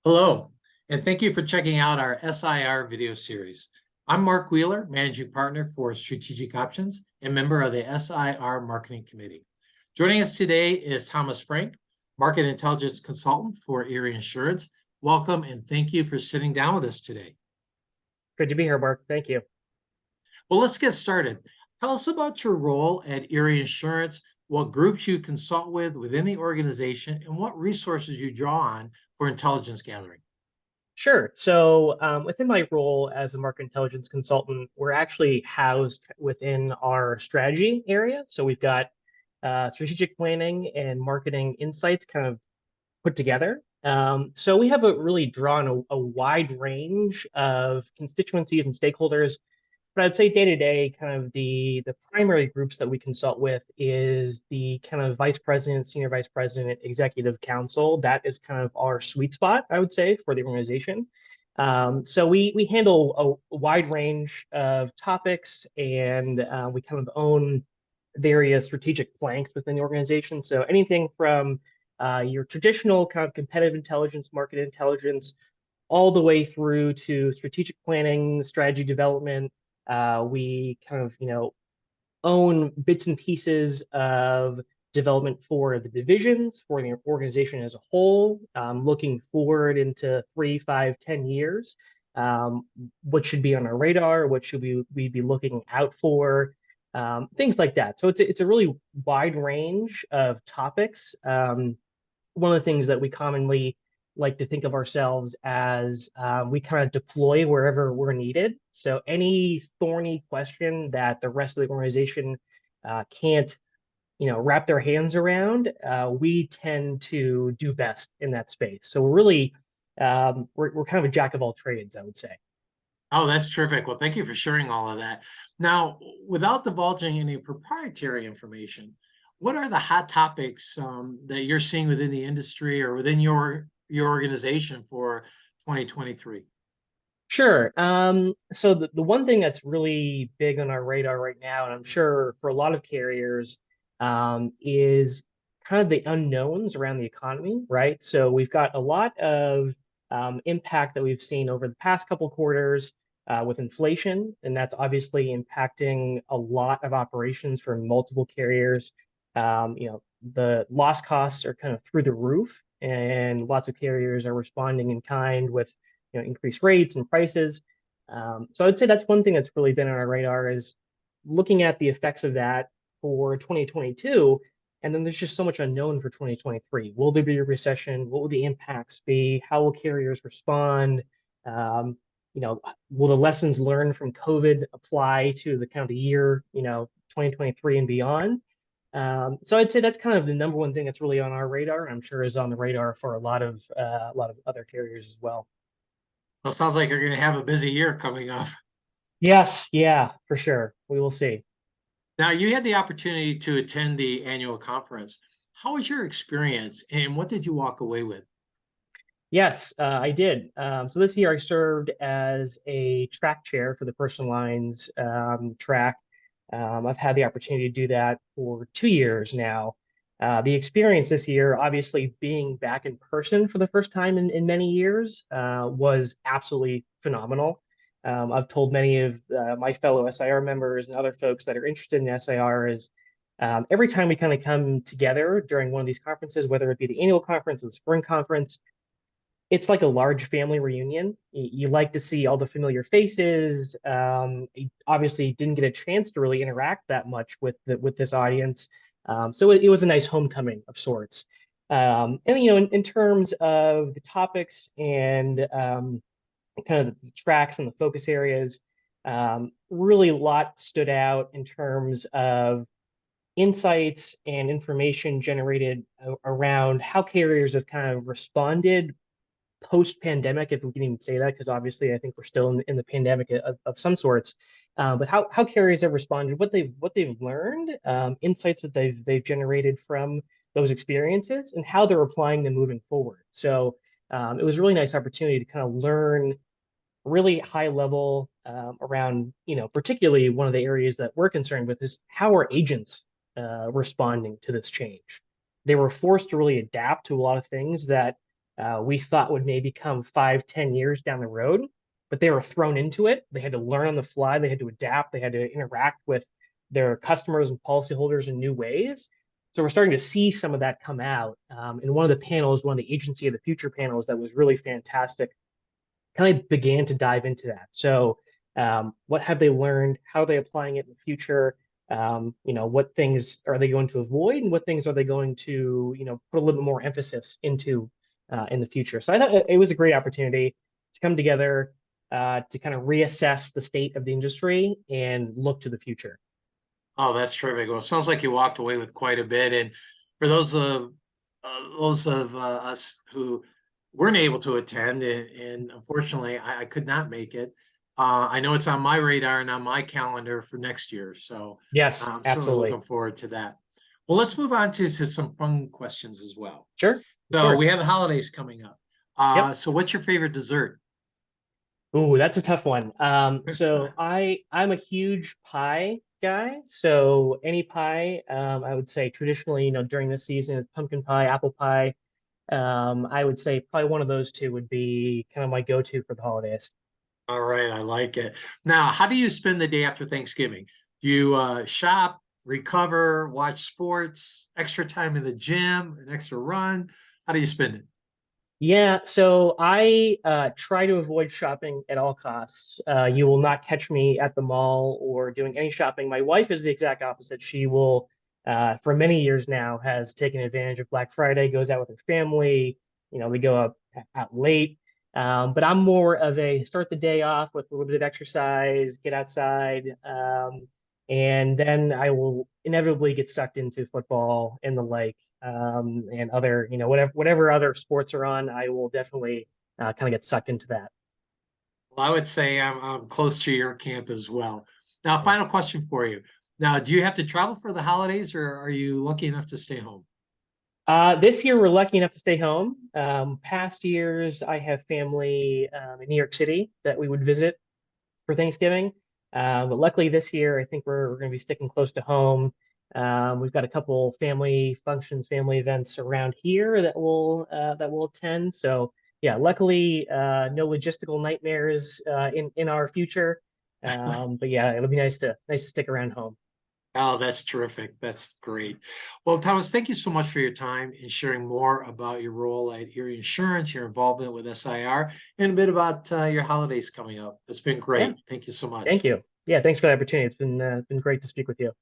Hello, and thank you for checking out our SIR video series. I'm Mark Wheeler, Managing Partner for Strategic Options and member of the SIR Marketing Committee. Joining us today is Thomas Frank, Market Intelligence Consultant for Erie Insurance. Welcome and thank you for sitting down with us today. Good to be here, Mark. Thank you. Well, let's get started. Tell us about your role at Erie Insurance, what groups you consult with within the organization, and what resources you draw on for intelligence gathering. Sure. So within my role as a market intelligence consultant, we're actually housed within our strategy area. So we've got strategic planning and marketing insights kind of put together. So we have really drawn a wide range of constituencies and stakeholders. But I'd say day to day, kind of the primary groups that we consult with is the kind of vice president, senior vice president, executive council. That is kind of our sweet spot, I would say, for the organization. So we handle a wide range of topics, and we kind of own various strategic planks within the organization. So anything from your traditional kind of competitive intelligence, market intelligence, all the way through to strategic planning, strategy development. We kind of, own bits and pieces of development for the divisions, for the organization as a whole, looking forward into 3, 5, 10 years. What should be on our radar? What should we be looking out for? Things like that. So it's a really wide range of topics. One of the things that we commonly like to think of ourselves as we kind of deploy wherever we're needed. So any thorny question that the rest of the organization can't, wrap their hands around, we tend to do best in that space. So we're really we're kind of a jack of all trades, I would say. Oh, that's terrific. Well, thank you for sharing all of that. Now, without divulging any proprietary information, what are the hot topics that you're seeing within the industry or within your organization for 2023? Sure. So the one thing that's really big on our radar right now, and I'm sure for a lot of carriers, is kind of the unknowns around the economy, right? So we've got a lot of impact that we've seen over the past couple quarters with inflation, and that's obviously impacting a lot of operations for multiple carriers. The loss costs are kind of through the roof, and lots of carriers are responding in kind with increased rates and prices. So I'd say that's one thing that's really been on our radar is looking at the effects of that for 2022. And then there's just so much unknown for 2023. Will there be a recession? What will the impacts be? How will carriers respond? Will the lessons learned from COVID apply to the kind of the year, 2023 and beyond? So I'd say that's kind of the number one thing that's really on our radar. I'm sure is on the radar for a lot of other carriers as well. Well, it sounds like you're going to have a busy year coming up. Yes, yeah, for sure. We will see. Now, you had the opportunity to attend the annual conference. How was your experience and what did you walk away with? Yes, I did. So this year I served as a track chair for the personal lines track. I've had the opportunity to do that for 2 years now. The experience this year, obviously being back in person for the first time in many years, was absolutely phenomenal. I've told many of my fellow SIR members and other folks that are interested in SIR is every time we kind of come together during one of these conferences, whether it be the annual conference or the spring conference, it's like a large family reunion. You like to see all the familiar faces. You obviously didn't get a chance to really interact that much with this audience, so it was a nice homecoming of sorts. And in terms of the topics and kind of the tracks and the focus areas, really a lot stood out in terms of insights and information generated around how carriers have kind of responded post-pandemic, if we can even say that, because obviously I think we're still in the pandemic of some sorts. But how carriers have responded, what they've learned, insights that they've generated from those experiences, and how they're applying them moving forward. So it was a really nice opportunity to kind of learn really high level around, particularly one of the areas that we're concerned with is how are agents responding to this change. They were forced to really adapt to a lot of things that we thought would maybe come 5, 10 years down the road, but they were thrown into it. They had to learn on the fly. They had to adapt. They had to interact with their customers and policyholders in new ways. So we're starting to see some of that come out. And one of the panels, one of the Agency of the Future panels that was really fantastic, kind of began to dive into that. So what have they learned? How are they applying it in the future? What things are they going to avoid, and what things are they going to, put a little bit more emphasis into in the future? So I thought it was a great opportunity to come together to kind of reassess the state of the industry and look to the future. Oh, that's terrific. Well, it sounds like you walked away with quite a bit. And for those of us who weren't able to attend, and unfortunately, I could not make it. I know it's on my radar and on my calendar for next year. So Yes, I'm certainly absolutely. looking forward to that. Well, let's move on to some fun questions as well. Sure, of So we course. have the holidays coming up. Yep. So what's your favorite dessert? Ooh, that's a tough one. So I'm a huge pie guy. So any pie, I would say traditionally, during this season is pumpkin pie, apple pie. I would say probably one of those two would be kind of my go-to for the holidays. All right, I like it. Now, how do you spend the day after Thanksgiving? Do you shop, recover, watch sports, extra time in the gym, an extra run? How do you spend it? Yeah, so I try to avoid shopping at all costs. You will not catch me at the mall or doing any shopping. My wife is the exact opposite. She will, for many years now, has taken advantage of Black Friday, goes out with her family. We go out late. But I'm more of a start the day off with a little bit of exercise, get outside, and then I will inevitably get sucked into football and the like, and other, whatever other sports are on, I will definitely kind of get sucked into that. Well, I would say I'm close to your camp as well. Now, Yeah. final question for you. Now, do you have to travel for the holidays or are you lucky enough to stay home? This year, we're lucky enough to stay home. Past years, I have family in New York City that we would visit for Thanksgiving. But luckily this year, I think we're going to be sticking close to home. We've got a couple family functions, family events around here that we'll attend. So yeah, luckily no logistical nightmares in our future. But yeah, it'll be nice to stick around home. Oh, that's terrific. That's great. Well, Thomas, thank you so much for your time and sharing more about your role at Erie Insurance, your involvement with SIR, and a bit about your holidays coming up. It's been Yeah, great. Thank you so much. thank you. Yeah, thanks for the opportunity. It's been great to speak with you.